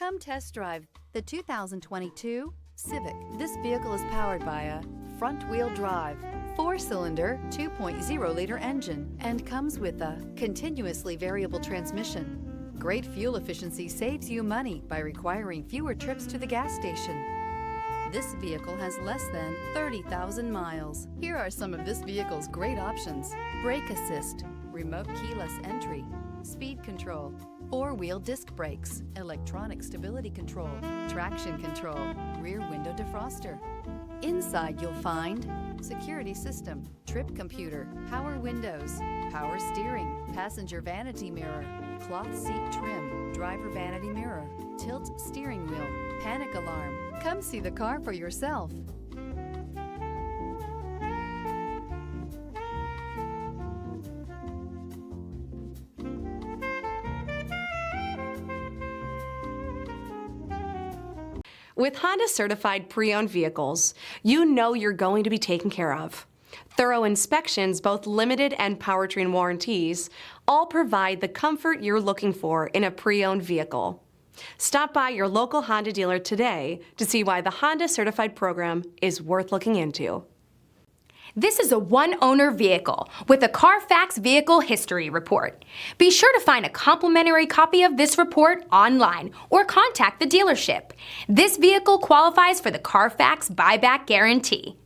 Come test drive the 2022 Civic. This vehicle is powered by a front-wheel drive, 4-cylinder, 2.0-liter engine and comes with a continuously variable transmission. Great fuel efficiency saves you money by requiring fewer trips to the gas station. This vehicle has less than 30,000 miles. Here are some of this vehicle's great options: brake assist, remote keyless entry, speed control, 4-wheel disc brakes, electronic stability control, traction control, rear window defroster. Inside you'll find security system, trip computer, power windows, power steering, passenger vanity mirror, cloth seat trim, driver vanity mirror, tilt steering wheel, panic alarm. Come see the car for yourself. With Honda certified pre-owned vehicles, you know you're going to be taken care of. Thorough inspections, both limited and powertrain warranties, all provide the comfort you're looking for in a pre-owned vehicle. Stop by your local Honda dealer today to see why the Honda certified program is worth looking into. This is a one-owner vehicle with a Carfax Vehicle History Report. Be sure to find a complimentary copy of this report online or contact the dealership. This vehicle qualifies for the Carfax Buyback Guarantee.